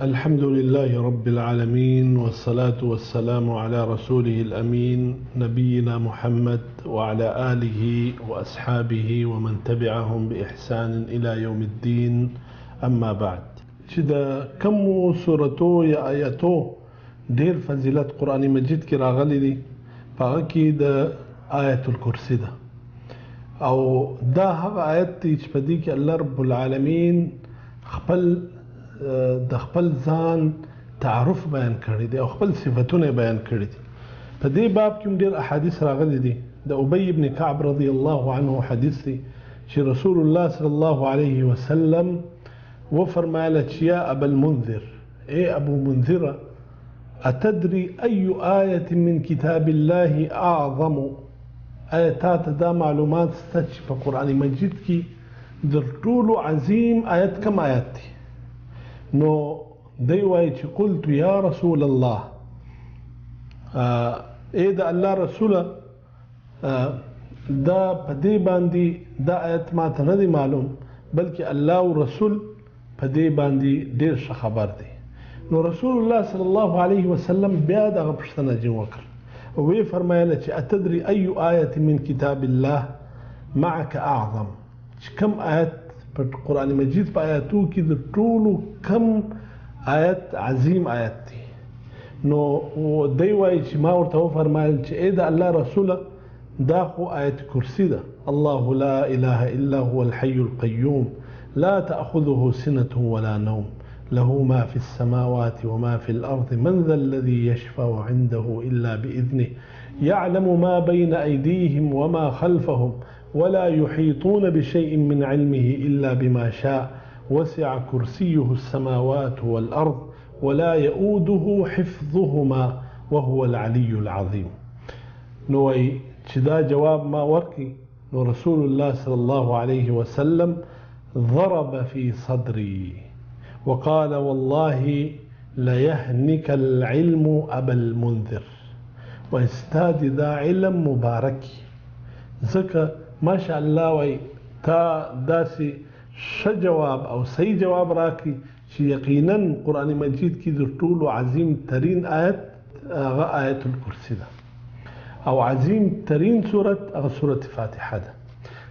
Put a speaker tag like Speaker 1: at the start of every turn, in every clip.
Speaker 1: الحمد لله رب العالمين، والصلاة والسلام على رسوله الأمين نبينا محمد وعلى آله وأصحابه ومن تبعهم بإحسان إلى يوم الدين. أما بعد، شدا كم سورته يا آياته دير فضيلت قرآن مجيد کی راغلی دی، پاکی دا آیت الکرسی ده او دا هغه آیت دی چې په دې کې الله رب العالمین خپل ځان تعارف بیان کړی دی او خپل صفاتونه بیان کړی دي. په دې باب کې ډېر احادیث راغلي دي. د ابي بن كعب رضی الله عنه حدیث دی چې رسول الله صلی الله علیه وسلم وفرمایله چې یا ابا المنذر، اے ابو منذره، اتدري اي آية من كتاب الله اعظم؟ آیاتات دا معلومات ستا چې په قرآن مجید کې در ټولو عظیم آیت کم آیت دی؟ نو دی وایي چې قلت یا رسول الله، اے دا الله رسوله، دا په دې باندې دا آیت ما ته نه دی معلوم، بلکې الله او رسول په دې باندې ډېر ښه خبر دی. نو رسول الله صلی الله علیه وسلم بیا دغه پوښتنه جوړ وکړه او وی فرمایله چې اتدري اي آیة من کتاب الله معك اعظم؟ چې کم آیت په قرآن مجید په آیاتو کې د ټولو کم آیت عظیم آیت دی؟ نو دی وایي چې ما ورته وفرمایل چې ای د الله رسوله، دا خو آیت کرسی ده. الله لا اله الا هو الحي القيوم لا تأخذه سنة ولا نوم له ما في السماوات وما في الأرض من ذا الذي يشفع عنده إلا بإذنه يعلم ما بين أيديهم وما خلفهم ولا يحيطون بشيء من علمه إلا بما شاء وسع كرسيه السماوات والأرض ولا يؤوده حفظهما وهو العلي العظيم. نوي شدا جواب ما وركي. نو رسول الله صلى الله عليه وسلم ضرب في صدري وقال والله ليهنك العلم أبا المنذر، واستاد ذا علم مبارك ځکه ما شاء الله وای تا داسې ښه جواب او صحیح جواب راکړي چې یقینا قرآن مجید کې د ټولو عظیم ترین آیت هغه آیت الکرسی ده او عظیم ترین صورت هغه صورت فاتحه ده.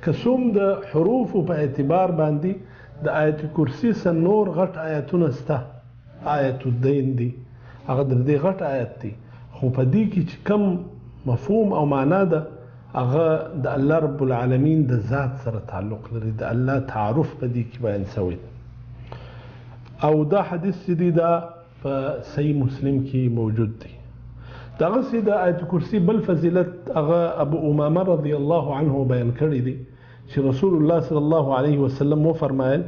Speaker 1: که څوم د حروفو په اعتبار باندې د آیت کرسی سره نور غټ آیتونه سته، آیت الدین دی، هغه د دې غټ آیت دی، خو په دې کې چې کم مفهوم او معنا ده هغه د الله رب العالمین د ذات سره تعلق لري، د الله تعارف په دې کې بیان شوی او دا حدیث دی دا په صحیح مسلم کې موجود دی. دغه سي د آیت کرسی بل فضیلت هغه ابو امامه رضی الله عنه بیان کړی دی چې رسول الله صلی الله علیه وسلم وفرمایل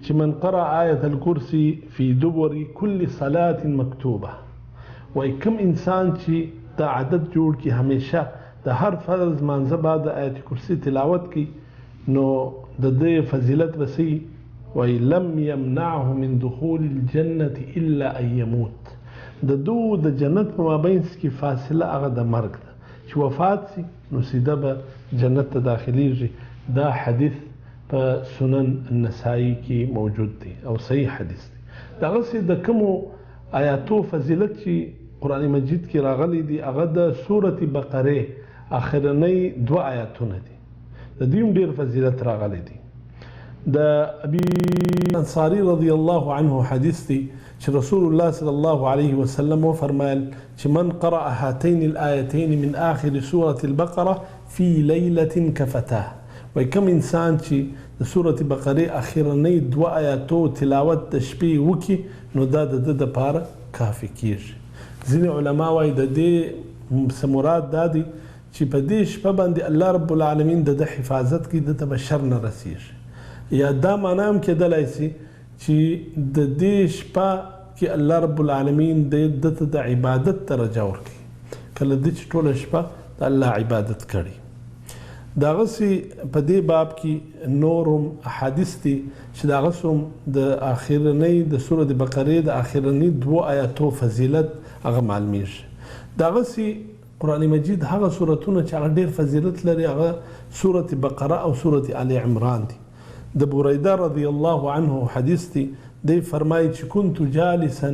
Speaker 1: چې من قرأ آیت الکرسی فی دبر کل صلاة مکتوبه، وای کم انسان چې دا عادت جوړ کی همیشه د هر فرض مانځه بعد آیت کرسی تلاوت کی، نو د دې فضیلت وسی وای لم یمنعه من دخول الجنة الا ان يموت، د جنت په مابین کې فاصله هغه د مرګ ده، چې وفات سي نو سیده به جنت ته داخلیږي. دا حدیث په سنن النسائی کې موجود دی او صحیح حدیث دی. دغه سي د کومو آیاتو فضیلت چې قرآن مجید کې راغلي دي هغه د سورة بقره اخرنی 2 آیاتونه دي، د دې ډېر فضیلت راغلي دي. د ابي انصاري رضی الله عنه حدیث دی چې رسول الله صلی الله علیه وسلم وفرمایل چې من قرأ هاتين الآيتين من آخر سورة البقرة في ليلة كفتاه، وای کم انسان چې د سورة بقره اخرنی 2 آیاتو تلاوت د شپې وکي نو دا د د لپاره کافي کیږي. ځینې علما وایي د دې مراد دا دی چې په دې شپه باندې الله رب العالمین د حفاظت کې د بشر نه رسیږي، یا دا معنا هم کېدلی سي چې د دې شپه کې الله رب العالمین د عبادت درجه ورکړي، کله د چې ټوله شپه د الله عبادت کړي. دغه سي په دې باب کې نورم احادیث دي چې دغه سوم د اخرنی د سورة بقره د اخرنی 2 آیاتو فضیلت هغه معلومیږي. دغه سي قرآن مجید هغه سورتونه چې هغه ډېر فضیلت لري هغه سورة بقره او سورة آل عمران دي. د بریده رضی الله عنه حدیث دی دي فرمایي چې كنت جالسا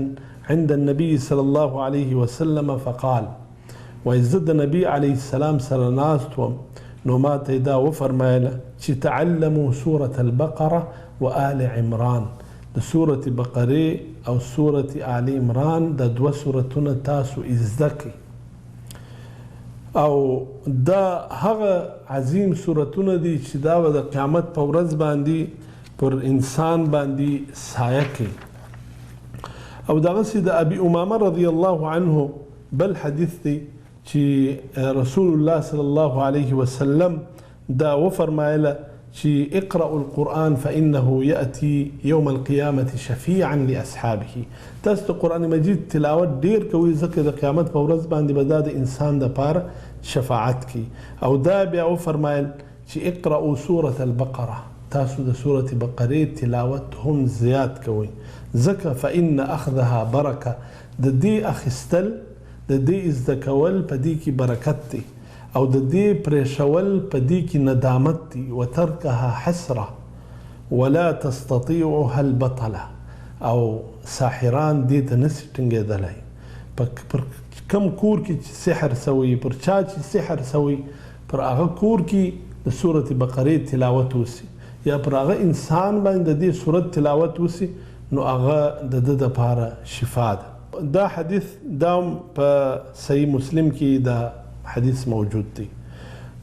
Speaker 1: عند النبي صلى الله عليه وسلم فقال وعزد النبي عليه السلام سره ناست وم نو ما ته دا وفرمایله چې تعلموا سورة البقرة وآل عمران د سورة بقره او سورة آل عمران د دوه سورتونه تاسو زده کړئ او دا هغه عظیم سورتونه دي چې دا د قیامت په ورځ باندې پر انسان باندې سایه کوي او دغسې د ابي امامه رضی الله عنه بل حدیث دی چې رسول الله صلی الله علیه وسلم دا وفرمایله چې اقرأوا القرآن فإنه يأتي يوم القيامة شفيعا لأصحابه تاسو د قرآن مجید تلاوت ډیر کوي ځکه د قیامت په ورځ باندې به دا د انسان دپاره شفاعت کوي او دا بیا وفرمایل چې اقرأوا سورة البقرة تاسو د سورة بقره تلاوت هم زیات کوي ځکه فإن أخذها برکه د دې اخیستل د دې زده کول په دې کې برکت دی او د دې پرېښول په دې کې ندامت دی وترکها حسره ولا تستطيعها البطله او ساحران دې ته نشي ټینګېدلی پر کم کور کې چې سحر سوی پر چا چې سحر سوی پر هغه کور کې د سورة بقره تلاوت وسی یا پر هغه انسان باندې د دې سورت تلاوت وسی نو هغه د ده دپاره شفا ده دا حدیث دا په صحیح مسلم کې دا حدیث موجود دی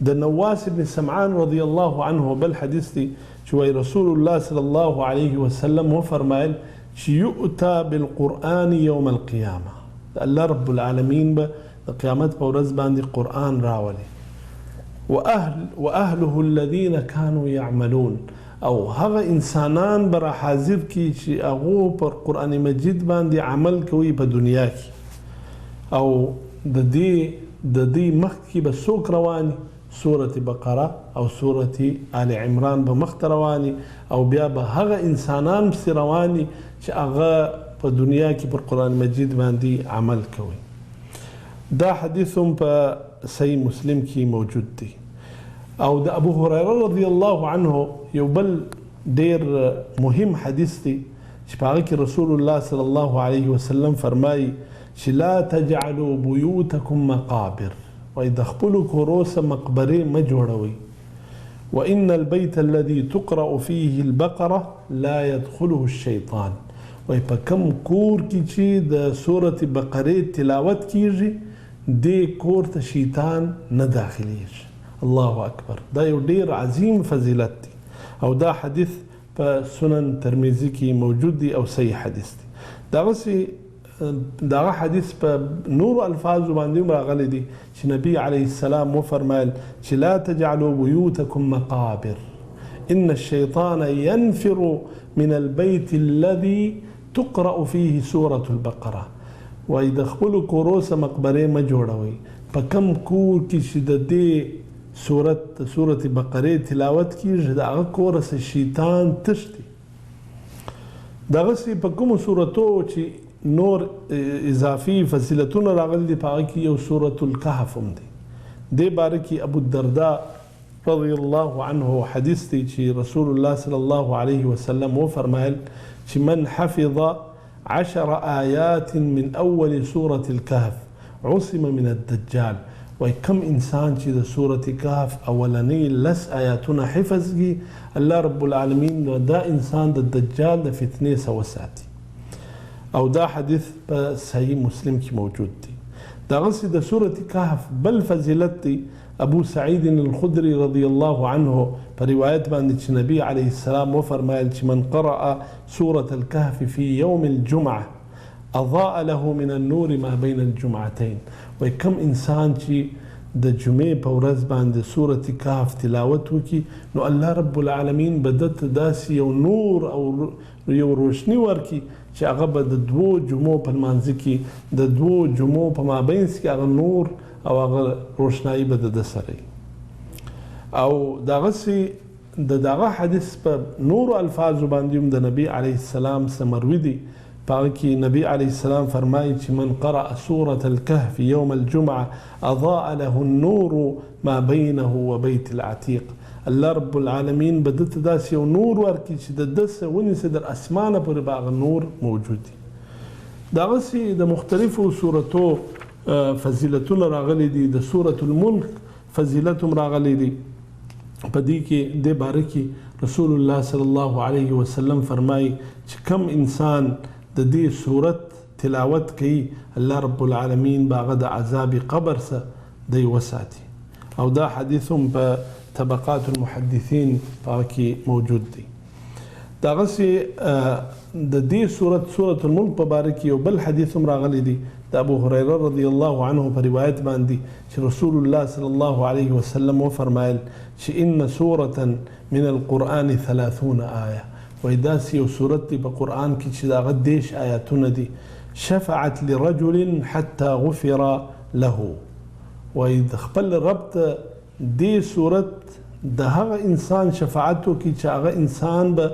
Speaker 1: د نواس بن سمعان رضی الله عنه بل حدیث دی چې وایي رسول الله صلی الله علیه وسلم وفرمایل چې یؤتا بالقرآن یوم القیامه الله رب العالمین به د قیامت په ورځ باندې قرآن راولي واهله الذين كانوا يعملون او هغه انسانان به را حاضر کی چې هغه پر قرآن مجید باندې عمل کوي په دنیا کې او د دې مخکې به څوک رواني سورة بقره او سورة آل عمران به مخته رواني او بیا به هغه انسانان پسې رواني چې هغه په دنیا کې پر قرآن مجید باندې عمل کوي دا حدیث هم په صحیح مسلم کې موجود دی او د ابو هريره رضی الله عنه یو بل ډیر مهم حدیث دی چې په هغه کې رسول الله صلی الله علیه وسلم فرمایي چې لا تجعلوا بيوتكم مقابر وایي د خپلو کورو څخه مقبرې مه جوړوئ وإن البيت الذي تقرأ فيه البقرة لا يدخله الشيطان وایي په کم کور کې چې د سورة بقره تلاوت کیږي دې کور ته شیطان نه داخلیږي الله اکبر دا یو ډیر عظیم فضیلت دی او دا حدیث په سنن ترمذی کې موجود دی او صحیح حدیث دی دغه حدیث په نور الفاظ باندې هم راغلی دی چې نبی علیه السلام وفرمایل چې لا تجعلوا بيوتكم مقابر ان الشيطان ينفر من البيت الذي تقرأ فيه سورة البقرة وایي د خپلو کورو څخه مقبرې مه جوړوئ په کم کور کې چې د دې سورة بقره تلاوت کیږي د هغه کور څخه شیطان تښتي دغسې په کومو صورتو چې نور اضافي فضیلتونه راغلي دي په هغه کې یو سورة الکهف هم دی دې باره کې ابو الدرداء رضی الله عنه حدیث دی چې رسول الله صلی الله علیه وسلم وفرمایل چې من حفظ 10 آیات من اول سورة الكهف عصم من الدجال وای کم انسان چې د سورة کهف اولنی لس آیاتونه حفظ کی الله رب العالمین دا انسان د دجال د فتنې څخه وساتي او دا حدیث په صحیح مسلم کې موجود دی دغسې د سورة کهف بل فضیلت دی ابو سعید الخدری رضی الله عنه په روایت باندې چې نبی علیه السلام وفرمایل چې من قرأ سورة الكهف في يوم الجمعة اضاء له من النور ما بين الجمعتين وای کم انسان چې د جمعې په ورځ باندې سورة کهف تلاوت وکړي نو الله رب العالمین به ده ته داسې یو نور او یو روشني ورکړي چې هغه به د دوو جمعو په لمانځه کې د دوو جمعو په مابینځ کې هغه نور او هغه روشنایي به د ده سره او دغسې د دغه حدیث په نورو الفاظو باندې هم د نبي علیه السلام څخه مروي دي په هغه کې نبی علیه السلام فرمایي چې من قرأ سورة الكهف يوم الجمعة اضاء له النور ما بينه وبيت العتيق الله رب العالمین به دته داسې یو نور ورکړي چې د ده څه ونیسي در اسمانه پورې به هغه نور موجود وي. دغسې د مختلفو صورتو فضیلتونه راغلي دي. د سورة الملک فضیلت هم راغلی دی. په دې کې دې باره کې رسول الله صلی الله علیه وسلم فرمایي چې کم انسان د دې صورت تلاوت کوي الله رب العالمین به هغه د عذاب قبر څخه دی وساتي. او دا حدیث هم په طبقات المحدثین په کې موجود دی. دغسې د دې سورة الملک په باره کې یو بل حدیث هم راغلی دی د ابو هريره رضی الله عنه په روایت باندې چې رسول الله صلی الله علیه وسلم وفرمایل چې ان سورة من القرآن 30 آیه، وایي داسې یو سورت دی په قرآن کې چې د هغه 10 آیاتونه دي. شفعت لرجل حتى غفر له، وایي د خپل رب ته دې صورت د هغه انسان شفاعت وکړي چې هغه انسان به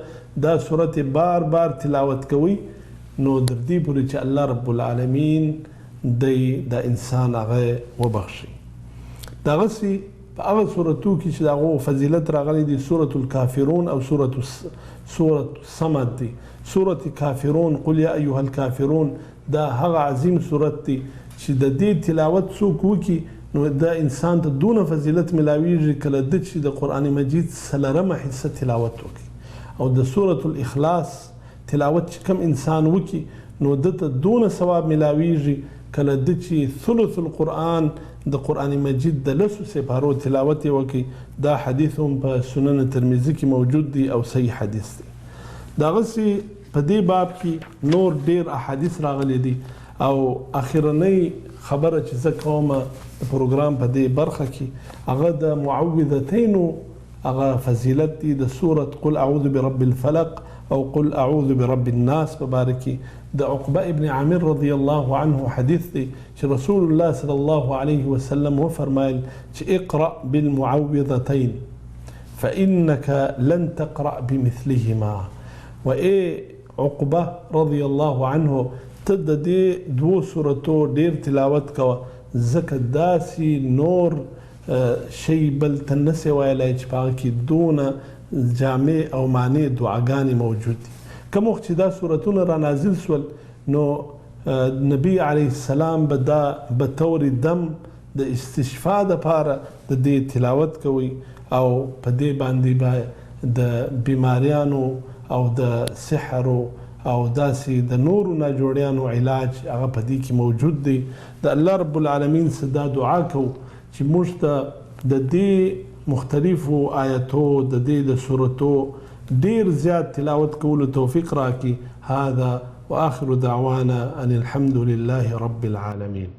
Speaker 1: دا صورت بار بار تلاوت کوي، نو در دې پورې چې الله رب العالمین دی د انسان هغه وبخشي. دغسې په هغه صورتو کې چې د هغو فضیلت راغلی دی سورة الکافرون او سورة الصمد دی. سورة کافرون قل یا ایها الکافرون دا هغه عظیم صورت دی چې د دې تلاوت څوک وکړي نو دا انسان ته دونه فضیلت ملاویږي کله د چې د قرآن مجید څلورمه حصه تلاوت وکړي. او د سورة الاخلاص تلاوت چې کم انسان وکړي نو دته دونه ثواب ملاویږي کله د چې ثلث القرآن د قرآن مجید د 10 سپارو تلاوت وکړي. دا حدیث هم په سنن ترمذی کې موجود دی او صحیح حدیث دی. دغسې په دې باب کې نور ډیر احادیث راغلي دي. او اخرنۍ خبره چې زه کومه د پروګرام په دې برخه کې هغه د معوذتینو هغه فضیلت دی. د سورة قل اعوذ برب الفلق او قل اعوذ برب الناس په باره کې د عقبه ابن عامر رضی الله عنه حدیث دی چې رسول الله صلی الله علیه وسلم وفرمایل چې اقرأ بالمعوذتین فإنك لن تقرأ بمثلهما. و ای عقبه رضی الله عنه ته د دې 2 سورتو ډیر تلاوت کوه ځکه داسې نور شی بل ته نسې ویلی چې په هغه کې دونه جامع او معنی دعاګانې موجود دي. کوم وخت چې دا صورتونه را نازل سول نو نبی علیه السلام به دا به طور دم د استشفا دپاره د دې تلاوت کوي او په دې باندې به د بیماریانو او د سحرو او داسې د نورو ناجوړیانو علاج هغه په دې کې موجود دی. د الله رب العالمین څخه دا دعا کوو چې موږ ته د دې مختلفو آیتو د دې د سورتو ډیر زیات تلاوت کولو توفیق راکړي. هذا واخر دعوانا ان الحمد لله رب العالمين.